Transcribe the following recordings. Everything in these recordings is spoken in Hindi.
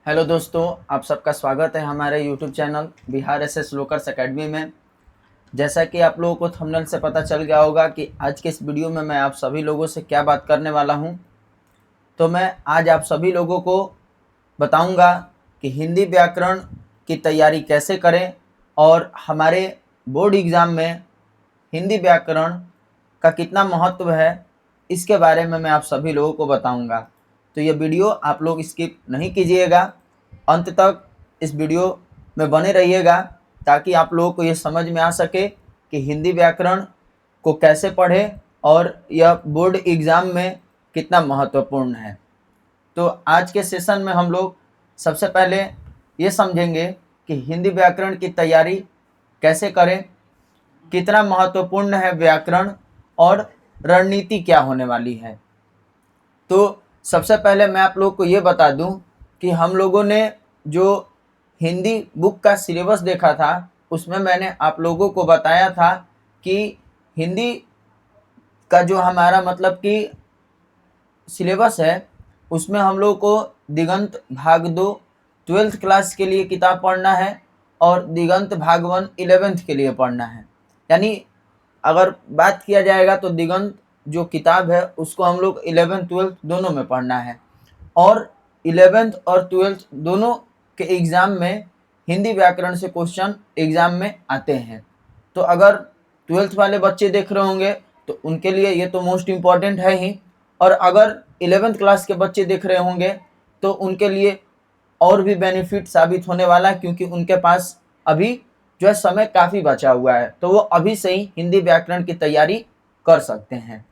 हेलो दोस्तों, आप सबका स्वागत है हमारे यूट्यूब चैनल बिहार एसएस लोकर्स एकेडमी में। जैसा कि आप लोगों को थंबनेल से पता चल गया होगा कि आज के इस वीडियो में मैं आप सभी लोगों से क्या बात करने वाला हूं। तो मैं आज आप सभी लोगों को बताऊंगा कि हिंदी व्याकरण की तैयारी कैसे करें और हमारे बोर्ड एग्ज़ाम में हिंदी व्याकरण का कितना महत्व है, इसके बारे में मैं आप सभी लोगों को बताऊंगा। तो ये वीडियो आप लोग स्किप नहीं कीजिएगा, अंत तक इस वीडियो में बने रहिएगा ताकि आप लोगों को ये समझ में आ सके कि हिंदी व्याकरण को कैसे पढ़ें और यह बोर्ड एग्ज़ाम में कितना महत्वपूर्ण है। तो आज के सेशन में हम लोग सबसे पहले ये समझेंगे कि हिंदी व्याकरण की तैयारी कैसे करें, कितना महत्वपूर्ण है व्याकरण और रणनीति क्या होने वाली है। तो सबसे पहले मैं आप लोगों को ये बता दूं कि हम लोगों ने जो हिंदी बुक का सिलेबस देखा था उसमें मैंने आप लोगों को बताया था कि हिंदी का जो हमारा मतलब कि सिलेबस है उसमें हम लोग को दिगंत भाग 2 ट्वेल्थ क्लास के लिए किताब पढ़ना है और दिगंत भाग 1 11th के लिए पढ़ना है। यानी अगर बात किया जाएगा तो दिगंत जो किताब है उसको हम लोग 11th 12th दोनों में पढ़ना है और 11th और 12th दोनों के एग्ज़ाम में हिंदी व्याकरण से क्वेश्चन एग्ज़ाम में आते हैं। तो अगर 12th वाले बच्चे देख रहे होंगे तो उनके लिए ये तो मोस्ट इम्पॉर्टेंट है ही, और अगर 11th क्लास के बच्चे देख रहे होंगे तो उनके लिए और भी बेनिफिट साबित होने वाला है, क्योंकि उनके पास अभी जो है समय काफ़ी बचा हुआ है, तो वो अभी से ही हिंदी व्याकरण की तैयारी कर सकते हैं।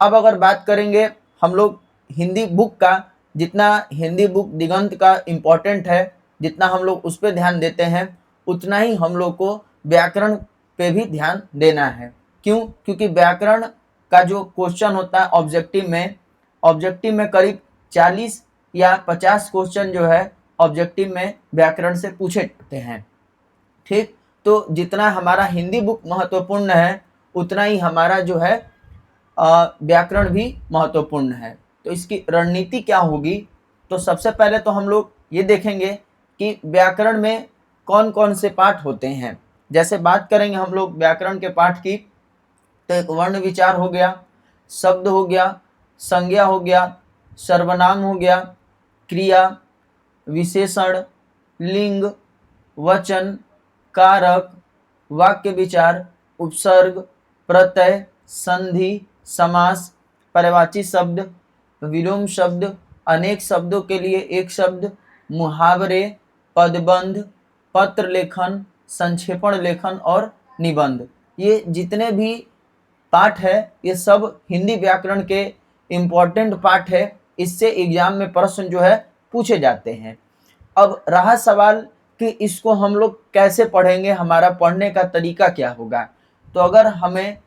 अब अगर बात करेंगे हम लोग हिंदी बुक का, जितना हिंदी बुक दिगंत का इम्पोर्टेंट है, जितना हम लोग उस पर ध्यान देते हैं उतना ही हम लोग को व्याकरण पे भी ध्यान देना है। क्यों? क्योंकि व्याकरण का जो क्वेश्चन होता है ऑब्जेक्टिव में करीब 40 या 50 क्वेश्चन जो है ऑब्जेक्टिव में व्याकरण से पूछे जाते हैं। ठीक, तो जितना हमारा हिंदी बुक महत्वपूर्ण है उतना ही हमारा जो है व्याकरण भी महत्वपूर्ण है। तो इसकी रणनीति क्या होगी? तो सबसे पहले तो हम लोग ये देखेंगे कि व्याकरण में कौन कौन से पाठ होते हैं। जैसे बात करेंगे हम लोग व्याकरण के पाठ की, तो एक वर्ण विचार हो गया, शब्द हो गया, संज्ञा हो गया, सर्वनाम हो गया, क्रिया, विशेषण, लिंग, वचन, कारक, वाक्य विचार, उपसर्ग, प्रत्यय, संधि, समास, पर्यायवाची शब्द, विलोम शब्द, अनेक शब्दों के लिए एक शब्द, मुहावरे, पदबंध, पत्र लेखन, संक्षेपण लेखन और निबंध। ये जितने भी पाठ है ये सब हिंदी व्याकरण के इम्पोर्टेंट पाठ है। इससे एग्जाम में प्रश्न जो है पूछे जाते हैं। अब रहा सवाल कि इसको हम लोग कैसे पढ़ेंगे, हमारा पढ़ने का तरीका क्या होगा। तो अगर हमें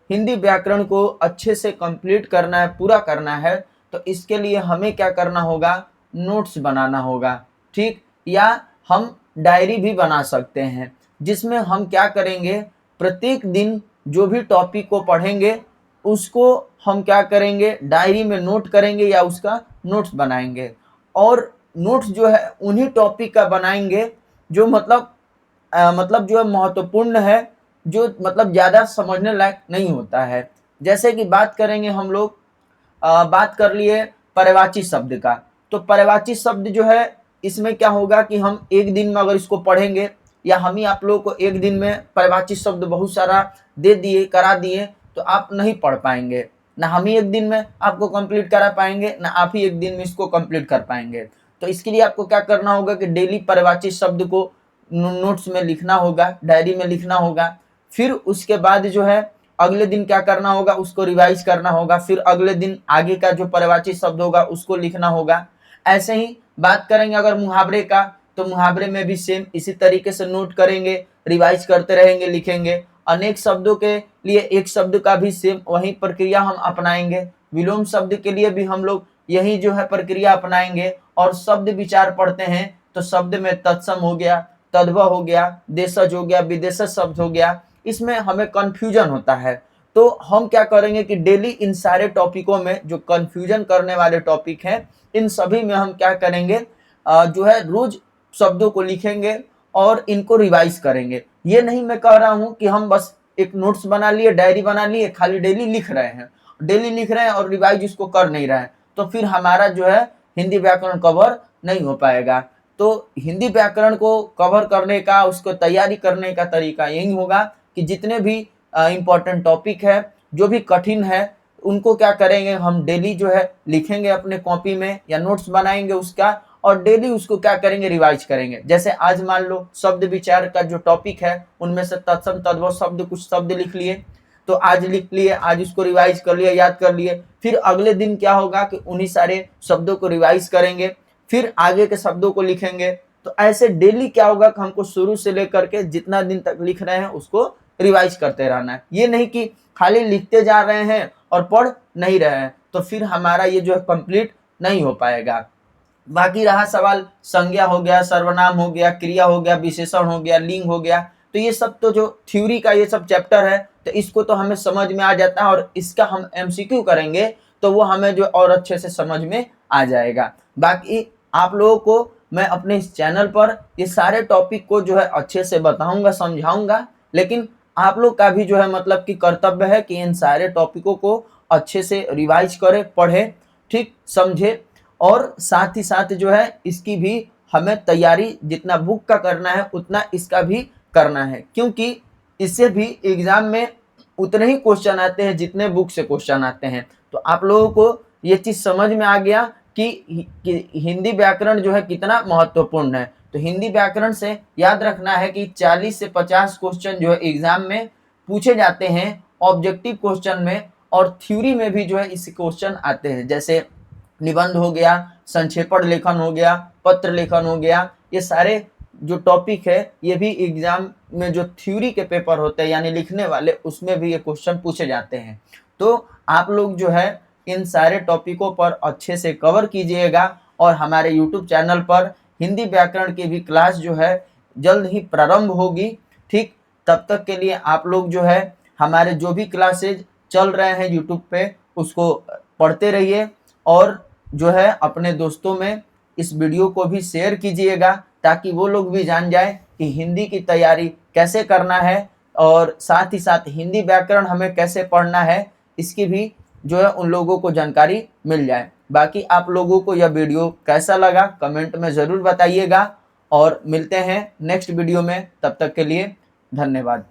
हिंदी व्याकरण को अच्छे से कंप्लीट करना है, पूरा करना है, तो इसके लिए हमें क्या करना होगा? नोट्स बनाना होगा। ठीक, या हम डायरी भी बना सकते हैं जिसमें हम क्या करेंगे, प्रत्येक दिन जो भी टॉपिक को पढ़ेंगे उसको हम क्या करेंगे, डायरी में नोट करेंगे या उसका नोट्स बनाएंगे। और नोट्स जो है उन्हीं टॉपिक का बनाएंगे जो मतलब जो है महत्वपूर्ण है, जो मतलब ज़्यादा समझने लायक नहीं होता है। जैसे कि बात करेंगे हम लोग, बात कर लिए पर्यायवाची शब्द का। तो पर्यायवाची शब्द जो है इसमें क्या होगा कि हम एक दिन में अगर इसको पढ़ेंगे, या हम ही आप लोगों को एक दिन में पर्यायवाची शब्द बहुत सारा दे दिए, करा दिए, तो आप नहीं पढ़ पाएंगे। ना हम ही एक दिन में आपको कंप्लीट करा पाएंगे, ना आप ही एक दिन में इसको कंप्लीट कर पाएंगे। तो इसके लिए आपको क्या करना होगा कि डेली पर्यायवाची शब्द को नोट्स में लिखना होगा, डायरी में लिखना होगा। फिर उसके बाद जो है अगले दिन क्या करना होगा, उसको रिवाइज करना होगा। फिर अगले दिन आगे का जो पर्यायवाची शब्द होगा उसको लिखना होगा। ऐसे ही बात करेंगे अगर मुहावरे का, तो मुहावरे में भी सेम इसी तरीके से नोट करेंगे, रिवाइज करते रहेंगे, लिखेंगे। अनेक शब्दों के लिए एक शब्द का भी सेम वही प्रक्रिया हम अपनाएंगे। विलोम शब्द के लिए भी हम लोग यही जो है प्रक्रिया अपनाएंगे। और शब्द विचार पढ़ते हैं तो शब्द में तत्सम हो गया, तद्भव हो गया, देशज हो गया, विदेशज शब्द हो गया, इसमें हमें कंफ्यूजन होता है। तो हम क्या करेंगे कि डेली इन सारे टॉपिकों में जो कंफ्यूजन करने वाले टॉपिक हैं इन सभी में हम क्या करेंगे, जो है रोज शब्दों को लिखेंगे और इनको रिवाइज करेंगे। ये नहीं मैं कह रहा हूँ कि हम बस एक नोट्स बना लिए, डायरी बना लिए, खाली डेली लिख रहे हैं और रिवाइज उसको कर नहीं रहे हैं, तो फिर हमारा जो है हिंदी व्याकरण कवर नहीं हो पाएगा। तो हिंदी व्याकरण को कवर करने का, उसको तैयारी करने का तरीका यही होगा कि जितने भी इम्पोर्टेंट टॉपिक है, जो भी कठिन है, उनको क्या करेंगे, हम डेली जो है लिखेंगे अपने कॉपी में या नोट्स बनाएंगे उसका, और डेली उसको क्या करेंगे, रिवाइज करेंगे। जैसे आज मान लो शब्द विचार का जो टॉपिक है, उनमें से तत्सम तद्भव शब्द कुछ शब्द लिख लिए, तो आज लिख लिए, आज उसको रिवाइज कर लिए, याद कर लिए। फिर अगले दिन क्या होगा कि उन्हीं सारे शब्दों को रिवाइज करेंगे, फिर आगे के शब्दों को लिखेंगे। तो ऐसे डेली क्या होगा कि हमको शुरू से लेकर के जितना दिन तक लिख रहे हैं उसको रिवाइज करते रहना है। ये नहीं कि खाली लिखते जा रहे हैं और पढ़ नहीं रहे हैं, तो फिर हमारा ये जो है कंप्लीट नहीं हो पाएगा। बाकी रहा सवाल संज्ञा हो गया, सर्वनाम हो गया, क्रिया हो गया, विशेषण हो गया, लिंग हो गया, तो ये सब तो जो थ्योरी का ये सब चैप्टर है, तो इसको तो हमें समझ में आ जाता है, और इसका हम एमसीक्यू करेंगे तो वो हमें जो और अच्छे से समझ में आ जाएगा। बाकी आप लोगों को मैं अपने इस चैनल पर ये सारे टॉपिक को जो है अच्छे से बताऊंगा, समझाऊंगा, लेकिन आप लोग का भी जो है मतलब कि कर्तव्य है कि इन सारे टॉपिकों को अच्छे से रिवाइज करें, पढ़े, ठीक समझे, और साथ ही साथ जो है इसकी भी हमें तैयारी जितना बुक का करना है उतना इसका भी करना है, क्योंकि इससे भी एग्जाम में उतने ही क्वेश्चन आते हैं जितने बुक से क्वेश्चन आते हैं। तो आप लोगों को ये चीज समझ में आ गया कि हिंदी व्याकरण जो है कितना महत्वपूर्ण है। तो हिंदी व्याकरण से याद रखना है कि 40 से 50 क्वेश्चन जो है एग्जाम में पूछे जाते हैं, ऑब्जेक्टिव क्वेश्चन में, और थ्योरी में भी जो है इस क्वेश्चन आते हैं। जैसे निबंध हो गया, संक्षेपण लेखन हो गया, पत्र लेखन हो गया, ये सारे जो टॉपिक है ये भी एग्जाम में जो थ्योरी के पेपर होते हैं यानी लिखने वाले, उसमें भी ये क्वेश्चन पूछे जाते हैं। तो आप लोग जो है इन सारे टॉपिकों पर अच्छे से कवर कीजिएगा, और हमारे यूट्यूब चैनल पर हिंदी व्याकरण की भी क्लास जो है जल्द ही प्रारंभ होगी, ठीक। तब तक के लिए आप लोग जो है हमारे जो भी क्लासेज चल रहे हैं यूट्यूब पे उसको पढ़ते रहिए, और जो है अपने दोस्तों में इस वीडियो को भी शेयर कीजिएगा, ताकि वो लोग भी जान जाए कि हिंदी की तैयारी कैसे करना है, और साथ ही साथ हिंदी व्याकरण हमें कैसे पढ़ना है, इसकी भी जो है उन लोगों को जानकारी मिल जाए। बाकी आप लोगों को यह वीडियो कैसा लगा कमेंट में ज़रूर बताइएगा, और मिलते हैं नेक्स्ट वीडियो में। तब तक के लिए धन्यवाद।